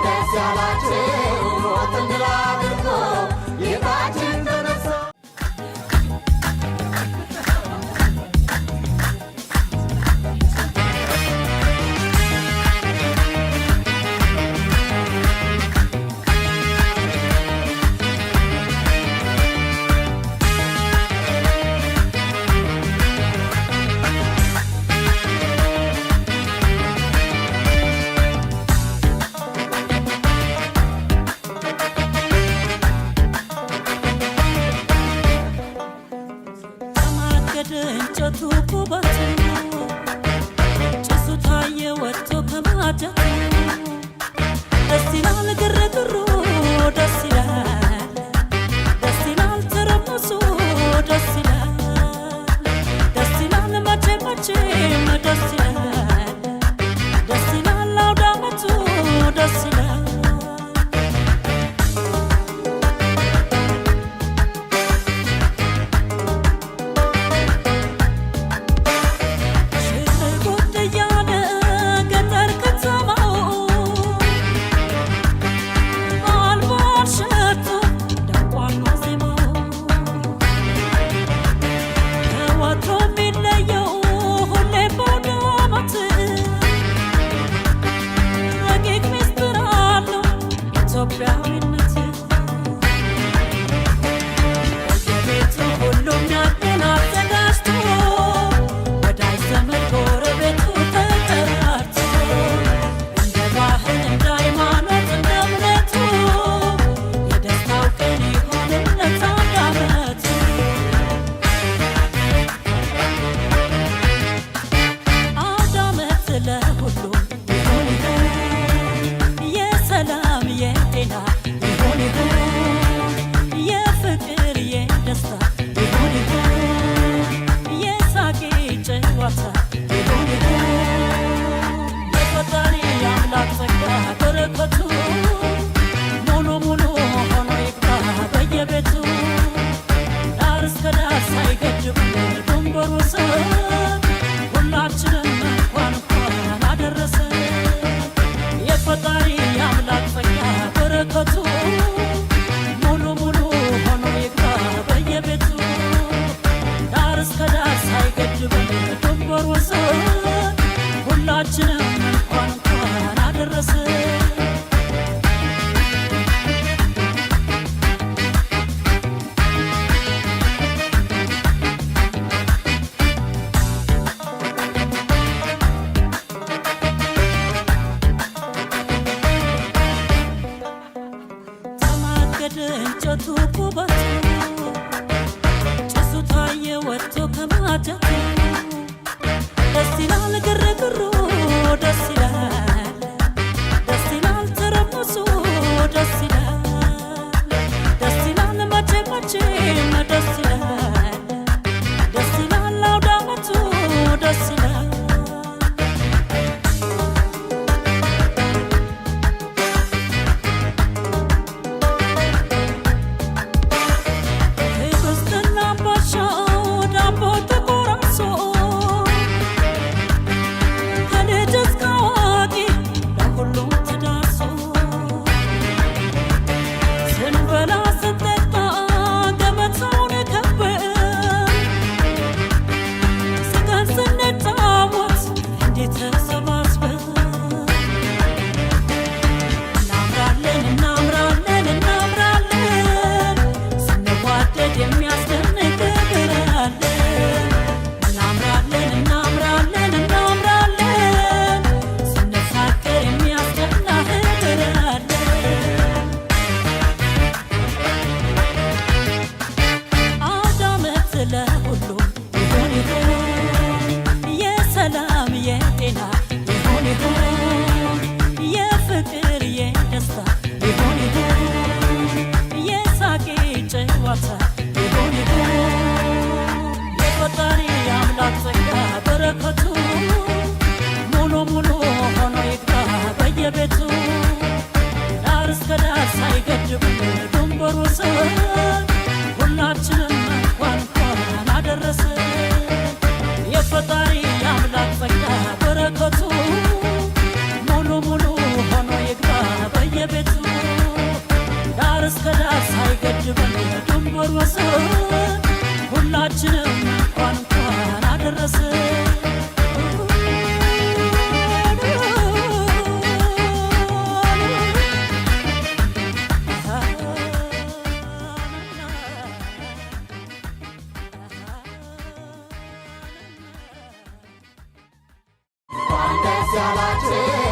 ደስ ያላችሁ ሞትን ድል አድርጎ ጌታችን ተነሳ። እንጨቱ ኩባቱ ጭሱ ታየ ወጥቶ ከማጀቱ ደስ ይላል ግርግሩ ደስ ይላል ደስ ይላል ተረሙሱ ደስ ይላል ደስ ይላል መቼም መቼም ደስ ይላል ደስ ይላል አውደ ዓመቱ ደስ ይላል እንጨቱ ኩባቱ ጭሱ ታየ ወጥቶ ከማጀቱ ደስ ይላል ግርግሩ ደስ ይላል ደስ ይላል ተረሙሱ ደስ ይላል ደስ ይላል መቼም መቼም ደስ ይላል ደስ ይላል አውደ ዓመቱ ደስ ይላል በረከቱ ሙሉ ሙሉ ሆኖ ይግባ ታጅበን ድንበር ወሰን ሁላችንም እንኳን አደረሰን ደስ ያላችሁ